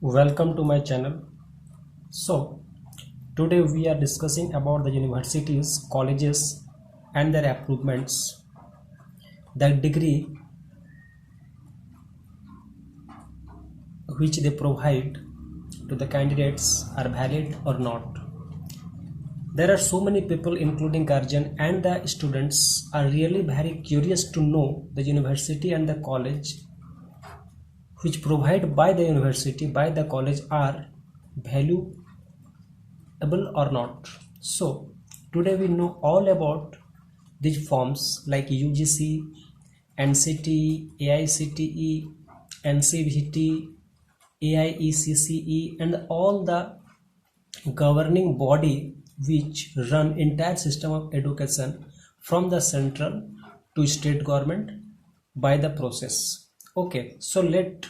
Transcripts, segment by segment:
Welcome to my channel. So, today we are discussing about the universities, colleges and their improvements. The degree which they provide to the candidates are valid or not. There are so many people including guardian and the students are really very curious to know the university and the college which provide by the university by the college are valuable or not. So today we know all about these forms like UGC, NCT, AICTE, NCVT, AIECCE and all the governing body which run entire system of education from the central to state government by the process. Okay, so let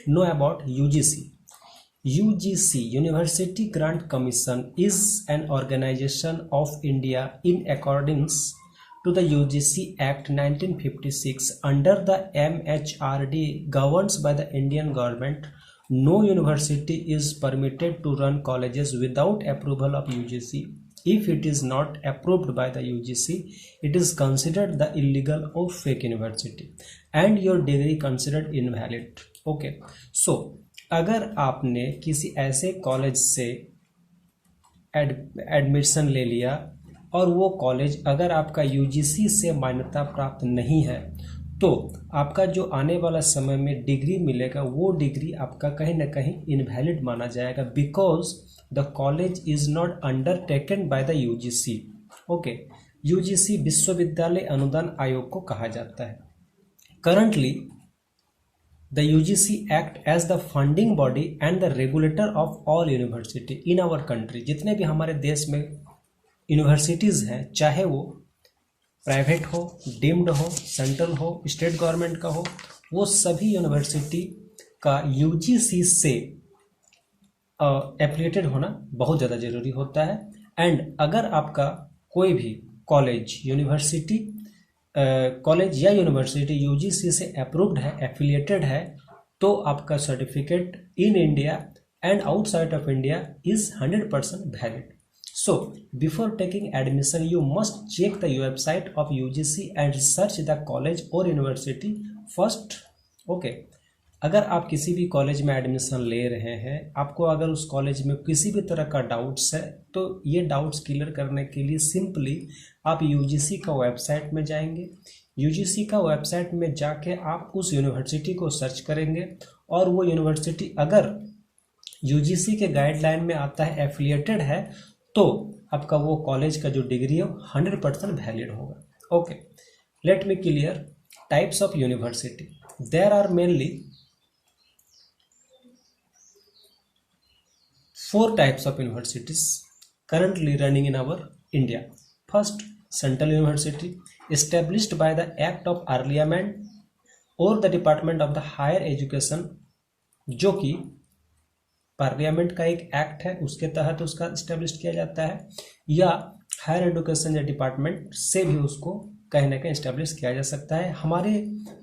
know about UGC. UGC, University Grant Commission, is an organization of India in accordance to the UGC Act 1956. Under the MHRD governs by the Indian government. No university is permitted to run colleges without approval of UGC. If it is not approved by the UGC, it is considered the illegal or fake university and your degree considered invalid. Okay, so अगर आपने किसी ऐसे college से admission ले लिया और वो college अगर आपका यूजीसी से मान्यता प्राप्त नहीं है तो आपका जो आने वाला समय में डिग्री मिलेगा वो डिग्री आपका कहीं ना कहीं इनवैलिड माना जाएगा because the college is not undertaken by the UGC. Okay, UGC विश्वविद्यालय अनुदान आयोग को कहा जाता है. Currently the UGC act as the funding body and the regulator of all university in our country. जितने भी हमारे देश में यूनिवर्सिटीज़ हैं चाहे वो प्राइवेट हो, डीम्ड हो, सेंट्रल हो, स्टेट गवर्नमेंट का हो, वो सभी यूनिवर्सिटी का यूजीसी से एफिलिएटेड होना बहुत ज़्यादा ज़रूरी होता है. एंड अगर आपका कोई भी कॉलेज कॉलेज या यूनिवर्सिटी यूजीसी से अप्रूव्ड है, एफिलिएटेड है, तो आपका certificate in India and outside of India is 100% valid. So before taking admission you must check the website of UGC and search the college और यूनिवर्सिटी फर्स्ट. ओके, अगर आप किसी भी कॉलेज में एडमिशन ले रहे हैं, आपको अगर उस कॉलेज में किसी भी तरह का डाउट्स है तो ये डाउट्स क्लियर करने के लिए सिंपली आप यूजीसी का वेबसाइट में जाएंगे. यूजीसी का वेबसाइट में जाके आप उस यूनिवर्सिटी को सर्च करेंगे और वो यूनिवर्सिटी अगर यूजीसी के गाइडलाइन में आता है, एफिलिएटेड है, तो आपका वो कॉलेज का जो डिग्री है 100% वैलिड होगा. Okay, let me clear types of university. There are mainly 4 types of universities currently running in our India. First, Central University, established by the Act of Parliament or the Department of the Higher Education, जो कि parliament का एक act है उसके तहत उसका establish किया जाता है, या हायर एजुकेशन या डिपार्टमेंट से भी उसको कहीं ना कहीं इस्टेब्लिश किया जा सकता है. हमारे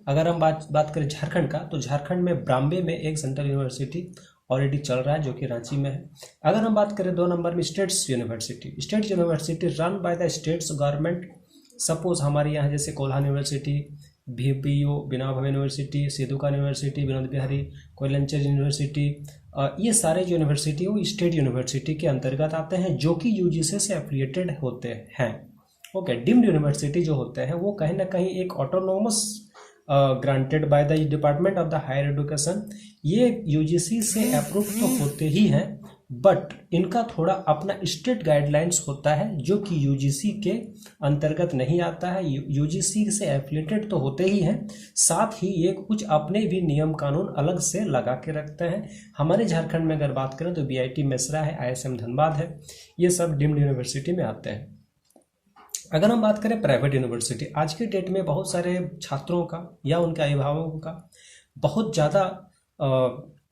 अगर हम बात करें झारखंड का, तो झारखंड में ब्राम्बे में एक सेंट्रल यूनिवर्सिटी ऑलरेडी चल रहा है जो कि रांची में है. अगर हम बात करें 2 नंबर में states university run by the states government. Suppose हमारे यहाँ जैसे Kolhan university, VPU Vinoba Bhave university, Sidhu university, Vinod Bihari Koyalanchal university, ये सारे जो यूनिवर्सिटी वो स्टेट यूनिवर्सिटी के अंतर्गत आते हैं जो कि यूजीसी से एफिलिएटेड होते हैं. ओके, डीम्ड यूनिवर्सिटी जो होते हैं वो कहीं ना कहीं एक autonomous granted by the department of the higher education. ये यूजीसी से अप्रूव तो होते ही हैं बट इनका थोड़ा अपना स्टेट गाइडलाइंस होता है जो कि यूजीसी के अंतर्गत नहीं आता है. यूजीसी से एफिलिएटेड तो होते ही हैं, साथ ही ये कुछ अपने भी नियम कानून अलग से लगा के रखते हैं. हमारे झारखंड में अगर बात करें तो BIT मेसरा है, ISM धनबाद है, ये सब डीम्ड यूनिवर्सिटी में आते हैं. अगर हम बात करें प्राइवेट यूनिवर्सिटी, आज के डेट में बहुत सारे छात्रों का या उनके अभिभावकों का बहुत ज़्यादा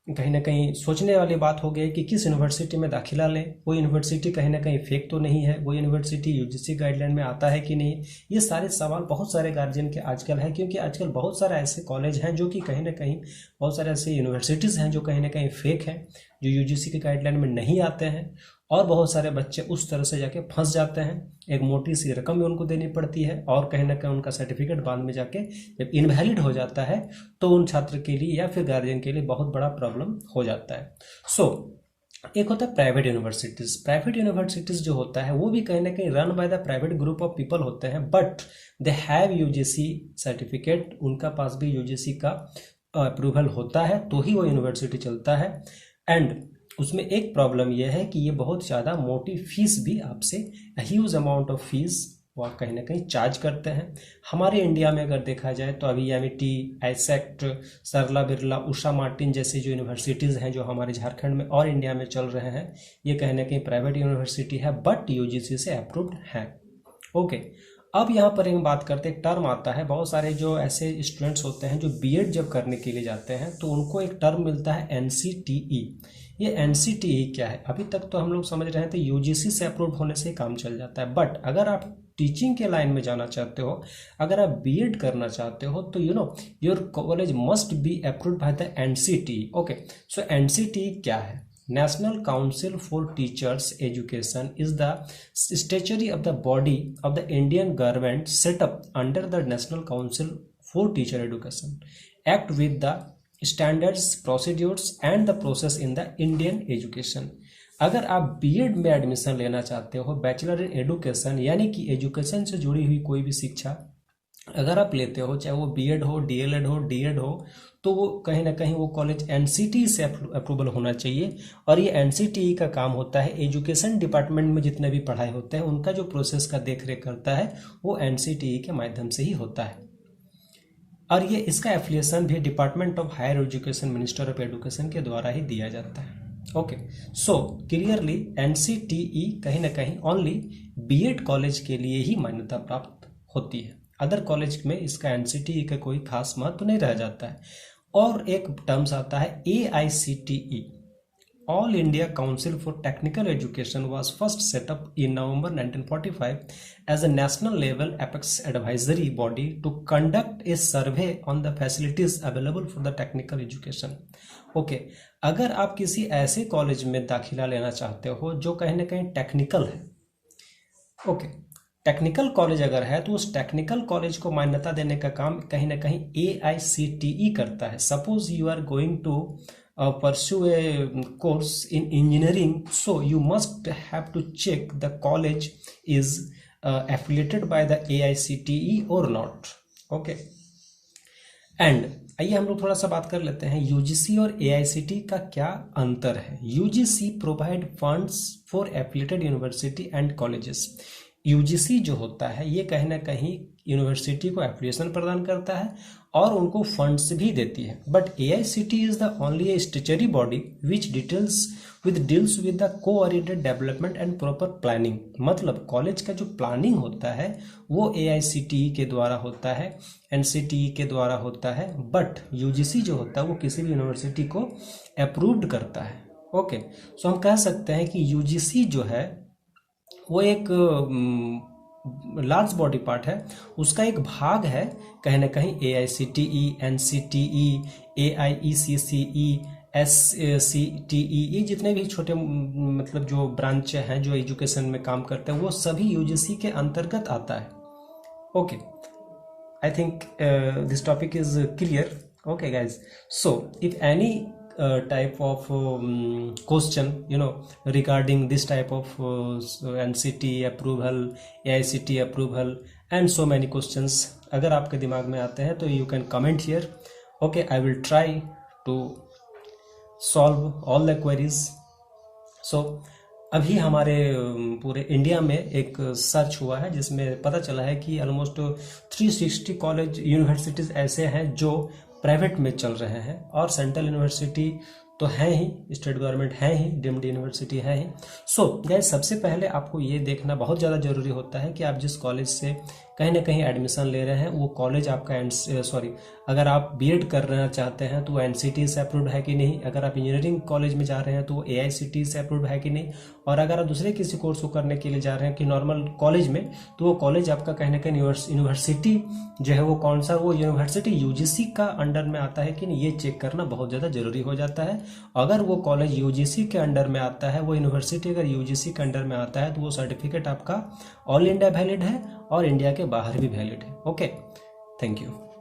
कहीं ना कहीं सोचने वाली बात हो गई कि किस यूनिवर्सिटी में दाखिला लें, वो यूनिवर्सिटी कहीं ना कहीं फेक तो नहीं है, वो यूनिवर्सिटी यूजीसी गाइडलाइन में आता है कि नहीं। ये सारे सवाल बहुत सारे गार्जियन के आजकल है, क्योंकि आजकल बहुत सारे ऐसे कॉलेज हैं जो कि कहीं ना कहीं, बहुत सारे ऐसे यूनिवर्सिटीज़ हैं जो कहीं ना कहीं फेक हैं, जो यूजीसी के गाइडलाइन में नहीं आते हैं, और बहुत सारे बच्चे उस तरह से जाके फंस जाते हैं। एक मोटी सी रकम भी उनको देनी पड़ती है, और कहीं ना कहीं उनका सर्टिफिकेट बाद में जाके जब इनवैलिड हो जाता है तो उन छात्र के लिए या फिर गार्जियन के लिए बहुत बड़ा प्रॉब्लम हो जाता है। एक होता है प्राइवेट यूनिवर्सिटीज़। प्राइवेट यूनिवर्सिटीज़ जो होता है वो भी कहीं ना कहीं run by the private group of people होते हैं, but they have UGC certificate, उनका पास भी यूजीसी का अप्रूवल होता है तो ही वो यूनिवर्सिटी चलता है। एंड उसमें एक प्रॉब्लम यह है कि ये बहुत ज़्यादा मोटी फीस भी आपसे, ह्यूज अमाउंट ऑफ फीस वो कहीं ना कहीं चार्ज करते हैं। हमारे इंडिया में अगर देखा जाए तो अभी एमआईटी, आईसेक्ट, सरला बिरला, उषा मार्टिन जैसी जो यूनिवर्सिटीज़ हैं जो हमारे झारखंड में और इंडिया में चल रहे हैं, ये कहीं ना कहीं प्राइवेट यूनिवर्सिटी है बट यूजीसी से अप्रूव्ड हैं। ओके, अब यहाँ पर हम बात करते हैं, एक टर्म आता है, बहुत सारे जो ऐसे स्टूडेंट्स होते हैं जो बीएड जब करने के लिए जाते हैं तो उनको एक टर्म मिलता है एनसीटीई। ये एनसीटीई क्या है? अभी तक तो हम लोग समझ रहे थे यूजीसी से अप्रूव होने से काम चल जाता है, बट अगर आप टीचिंग के लाइन में जाना चाहते हो, अगर आप बीएड करना चाहते हो तो your college must be approved by the NCTE. Okay, so NCTE क्या है? National Council for Teachers Education is the statutory of the body of the Indian government set up under the National Council for Teacher Education Act with the standards, procedures and the process in the Indian education। अगर आप BEd में admission लेना चाहते हो, bachelor in education यानी कि education से जुड़ी हुई कोई भी शिक्षा अगर आप लेते हो, चाहे वो बीएड हो, डीएलएड हो, डीएड हो, तो वो कहीं ना कहीं वो कॉलेज एनसीटीई से अप्रूवल होना चाहिए। और ये एनसीटीई का काम होता है, एजुकेशन डिपार्टमेंट में जितने भी पढ़ाई होते हैं उनका जो प्रोसेस का देख रेख करता है वो एनसीटीई के माध्यम से ही होता है। और ये इसका एफिलिएशन भी department of higher education, minister of education के द्वारा ही दिया जाता है। ओके, सो क्लियरली एनसीटीई कहीं ना कहीं ओनली बीएड कॉलेज के लिए ही मान्यता प्राप्त होती है, अदर कॉलेज में इसका एनसीटीई का कोई खास महत्व नहीं रह जाता है। और एक टर्म्स आता है AICTE, all India council for technical education was first set up in November 1945 as a national level apex advisory body to conduct a survey on the facilities available for the technical education. Okay, अगर आप किसी ऐसे college में दाखिला लेना चाहते हो जो कहीं ना कहीं टेक्निकल है, ओके, टेक्निकल कॉलेज अगर है तो उस टेक्निकल कॉलेज को मान्यता देने का काम कहीं ना कहीं एआईसीटीई करता है। Suppose you are going to pursue a course in engineering, so you must have to check the college is affiliated by the AICTE or not। okay, and आइए हम लोग थोड़ा सा बात कर लेते हैं यूजीसी और एआईसीटी का क्या अंतर है। UGC provide funds for affiliated university and colleges. UGC जो होता है ये कहीं ना कहीं यूनिवर्सिटी को एफिलिएशन प्रदान करता है और उनको फंड्स भी देती है, but AICT is the only A statutory body which deals with the coordinated development and proper planning. मतलब कॉलेज का जो प्लानिंग होता है वो एआईसीटी के द्वारा होता है, एनसीटीई के द्वारा होता है, बट यूजीसी जो होता है वो किसी भी यूनिवर्सिटी को अप्रूव्ड करता है। ओके, सो हम कह सकते हैं कि यूजीसी जो है वो एक लार्ज बॉडी पार्ट है, उसका एक भाग है कहीं ना कहीं एआईसीटीई, एनसीटीई, एआईईसीसीई, एससीटीई, ये जितने भी छोटे मतलब जो ब्रांच हैं जो एजुकेशन में काम करते हैं वो सभी यूजीसी के अंतर्गत आता है। Okay, I think this topic is clear. Okay guys, so if any type of question regarding this type of NCT approval, AICT approval and so many questions अगर आपके दिमाग में आते हैं तो you can comment here। okay, I will try to solve all the queries। so अभी हमारे पूरे इंडिया में एक सर्च हुआ है जिसमें पता चला है कि ऑलमोस्ट 360 कॉलेज यूनिवर्सिटीज़ ऐसे हैं जो प्राइवेट में चल रहे हैं और सेंट्रल यूनिवर्सिटी तो है ही, स्टेट गवर्नमेंट है ही, डीम्ड यूनिवर्सिटी है ही। सो गाइस, सबसे पहले आपको ये देखना बहुत ज़्यादा जरूरी होता है कि आप जिस कॉलेज से कहीं ना कहीं एडमिशन ले रहे हैं वो कॉलेज आपका अगर आप बीएड करना चाहते हैं तो वो एनसीटी से अप्रूव्ड है कि नहीं, अगर आप इंजीनियरिंग कॉलेज में जा रहे हैं तो वो एआईसीटी से अप्रूव्ड है कि नहीं, और अगर आप दूसरे किसी कोर्स को करने के लिए जा रहे हैं कि नॉर्मल कॉलेज में, तो वो कॉलेज आपका कहीं ना कहीं यूनिवर्सिटी जो है वो कौन सा, वो यूनिवर्सिटी यूजीसी का अंडर में आता है कि नहीं, ये चेक करना बहुत ज़्यादा जरूरी हो जाता है। अगर वो कॉलेज यूजीसी के अंडर में आता है, वो यूनिवर्सिटी अगर यूजीसी के अंडर में आता है, तो वो सर्टिफिकेट आपका ऑल इंडिया वैलिड है और इंडिया के बाहर भी वैलिड है। Okay, thank you.